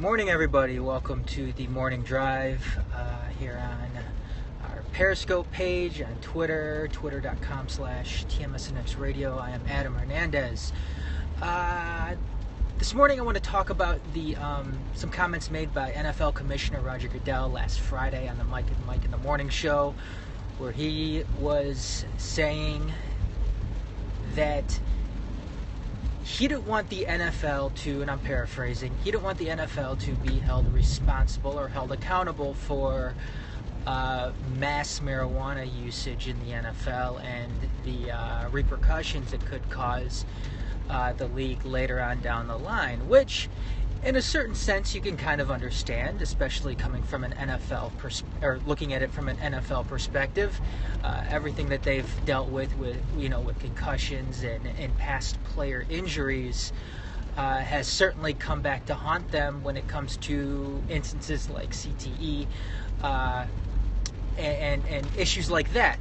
Morning, everybody. Welcome to the morning drive here on our Periscope page on Twitter, twitter.com/TMSNX Radio. I am Adam Hernandez. This morning I want to talk about the some comments made by NFL Commissioner Roger Goodell last Friday on the Mike in the Morning show, where he was saying that he didn't want the NFL to, and I'm paraphrasing, he didn't want the NFL to be held responsible or held accountable for mass marijuana usage in the NFL and the repercussions it could cause the league later on down the line, which in a certain sense you can kind of understand, especially coming from an NFL or looking at it from an NFL perspective. Everything that they've dealt with concussions and past player injuries has certainly come back to haunt them when it comes to instances like CTE and issues like that.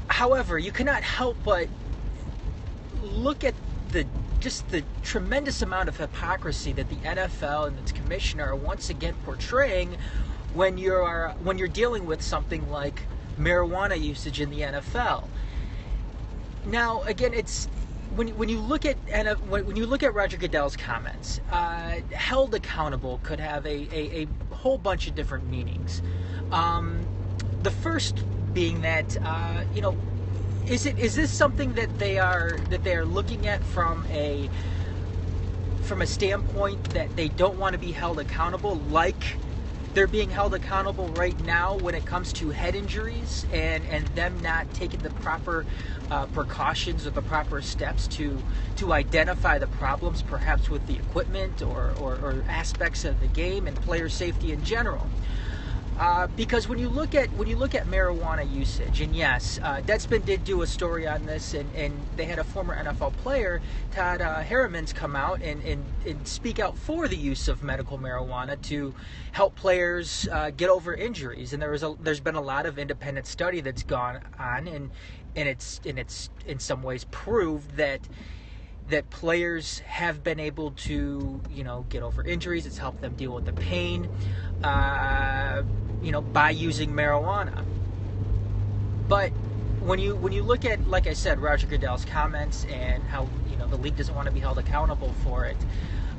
However, you cannot help but look at the tremendous amount of hypocrisy that the NFL and its commissioner are once again portraying when you're dealing with something like marijuana usage in the NFL. Now, again, it's when you look at Roger Goodell's comments, held accountable could have a whole bunch of different meanings. The first being that Is this something that they are looking at from a standpoint that they don't want to be held accountable, like they're being held accountable right now when it comes to head injuries and them not taking the proper precautions or the proper steps to identify the problems, perhaps with the equipment or aspects of the game and player safety in general? Because when you look at marijuana usage, and yes, Deadspin did do a story on this, and they had a former NFL player, Todd Harriman's, come out and speak out for the use of medical marijuana to help players get over injuries. And there's been a lot of independent study that's gone on, and it's in some ways proved that players have been able to get over injuries. It's helped them deal with the pain by using marijuana. But when you look at, like I said, Roger Goodell's comments and how the league doesn't want to be held accountable for it,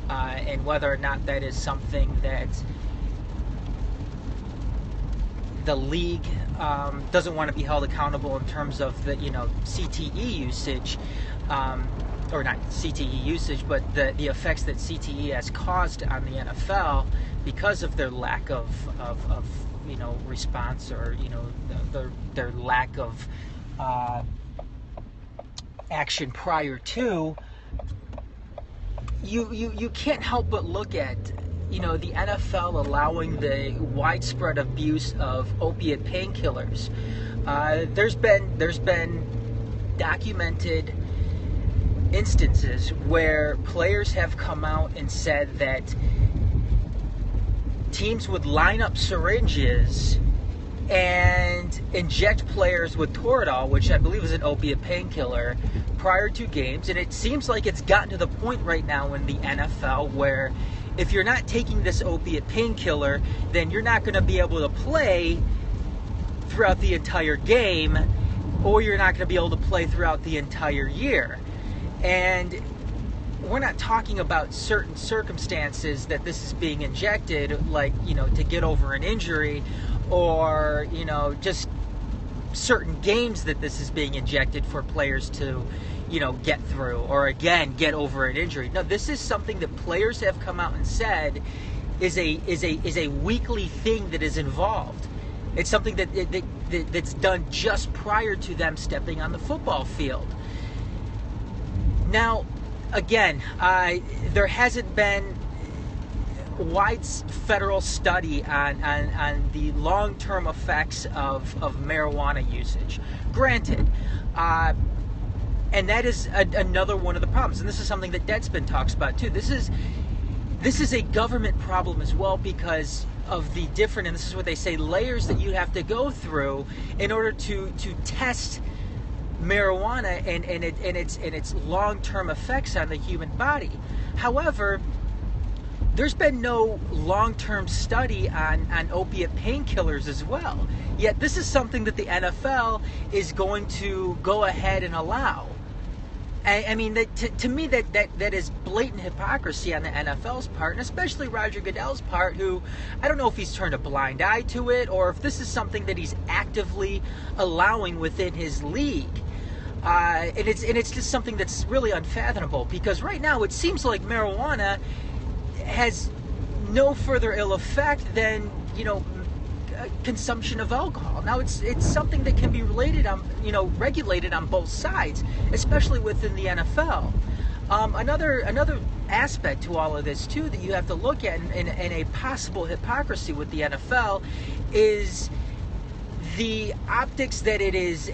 and whether or not that is something that the league doesn't want to be held accountable in terms of the CTE usage, or not CTE usage, but the effects that CTE has caused on the NFL because of their lack of response, or their lack of action prior to. You can't help but look at the NFL allowing the widespread abuse of opiate painkillers. There's been documented instances where players have come out and said that teams would line up syringes and inject players with Toradol, which I believe is an opiate painkiller, prior to games. And it seems like it's gotten to the point right now in the NFL where if you're not taking this opiate painkiller, then you're not going to be able to play throughout the entire game, or you're not going to be able to play throughout the entire year. And we're not talking about certain circumstances that this is being injected, like, to get over an injury, or, just certain games that this is being injected for players to, get through, or again, get over an injury. No, this is something that players have come out and said is a weekly thing that is involved. It's something that's done just prior to them stepping on the football field. Now, again, there hasn't been wide federal study on the long-term effects of marijuana usage. Granted, and that is another one of the problems, and this is something that Deadspin talks about too. This is a government problem as well, because of the different, and this is what they say, layers that you have to go through in order to test marijuana and its long-term effects on the human body. However, there's been no long-term study on opiate painkillers as well. Yet this is something that the NFL is going to go ahead and allow. I mean, to me, that is blatant hypocrisy on the NFL's part, and especially Roger Goodell's part, who, I don't know if he's turned a blind eye to it, or if this is something that he's actively allowing within his league. And it's just something that's really unfathomable, because right now it seems like marijuana has no further ill effect than, consumption of alcohol. Now it's something that can be regulated on both sides, especially within the NFL. Another aspect to all of this too that you have to look at in a possible hypocrisy with the NFL is the optics that it is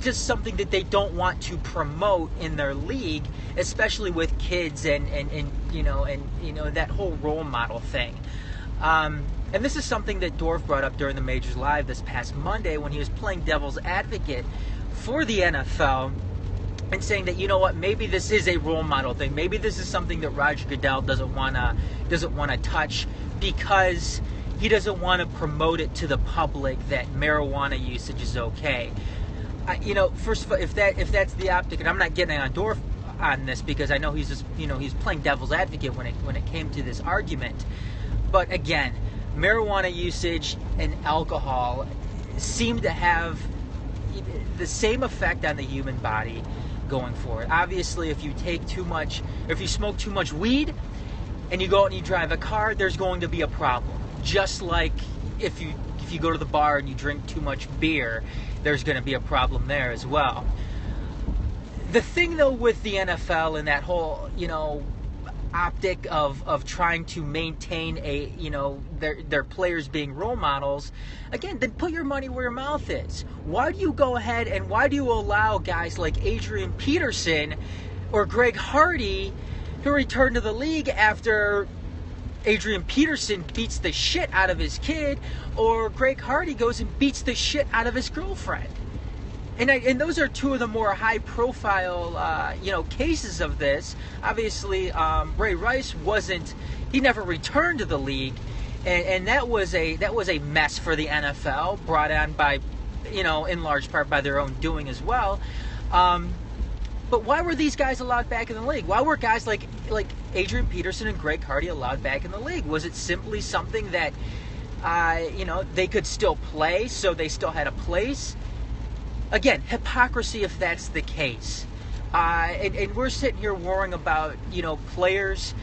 just something that they don't want to promote in their league, especially with kids and that whole role model thing. And this is something that Dorf brought up during the Majors Live this past Monday when he was playing devil's advocate for the NFL and saying that, maybe this is a role model thing. Maybe this is something that Roger Goodell doesn't want to touch because he doesn't want to promote it to the public that marijuana usage is okay. First of all, if that's the optic, and I'm not getting on Dorf on this because I know he's just, he's playing devil's advocate when it came to this argument. But again, marijuana usage and alcohol seem to have the same effect on the human body going forward. Obviously, if you smoke too much weed and you go out and you drive a car, there's going to be a problem. Just like if you go to the bar and you drink too much beer, there's going to be a problem there as well. The thing though with the NFL and that whole, optic of trying to maintain their players being role models, again, then put your money where your mouth is. Why do you go ahead and why do you allow guys like Adrian Peterson or Greg Hardy who return to the league after Adrian Peterson beats the shit out of his kid, or Greg Hardy goes and beats the shit out of his girlfriend? And those are two of the more high-profile, cases of this. Obviously, Ray Rice he never returned to the league, and that was a mess for the NFL, brought on by, in large part by their own doing as well. But why were these guys allowed back in the league? Why were guys like Adrian Peterson and Greg Hardy allowed back in the league? Was it simply something that, they could still play, so they still had a place? Again, hypocrisy if that's the case. And we're sitting here worrying about, players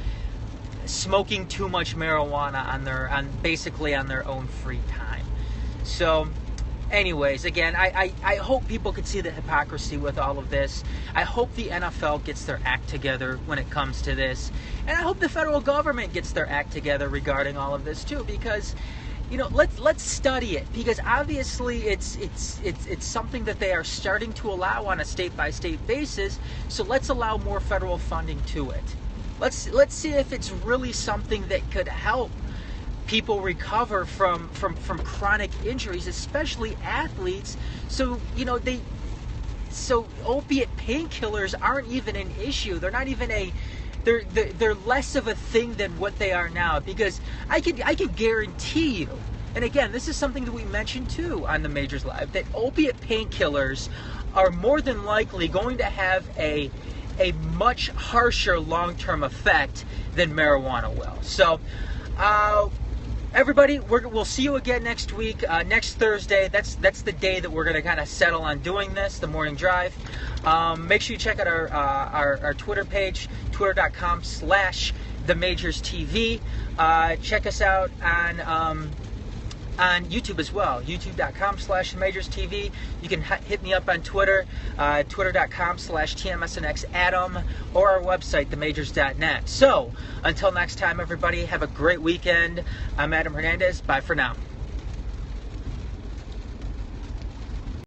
smoking too much marijuana basically on their own free time. So, anyways, again, I hope people could see the hypocrisy with all of this. I hope the NFL gets their act together when it comes to this. And I hope the federal government gets their act together regarding all of this too, because let's study it, because obviously it's something that they are starting to allow on a state-by-state basis. So let's allow more federal funding to it. Let's see if it's really something that could help people recover from chronic injuries, especially athletes. So so opiate painkillers aren't even an issue. They're not even they're less of a thing than what they are now, because I could guarantee you, and again, this is something that we mentioned too on the Majors Live, that opiate painkillers are more than likely going to have a much harsher long-term effect than marijuana will. So, everybody, we'll see you again next week, next Thursday. That's the day that we're going to kind of settle on doing this, the morning drive. Make sure you check out our Twitter page, twitter.com/TheMajorsTV. Check us out on YouTube as well, youtube.com/TheMajorsTV. You can hit me up on Twitter, twitter.com/TMSNXAdam, or our website, themajors.net. So, until next time, everybody, have a great weekend. I'm Adam Hernandez. Bye for now.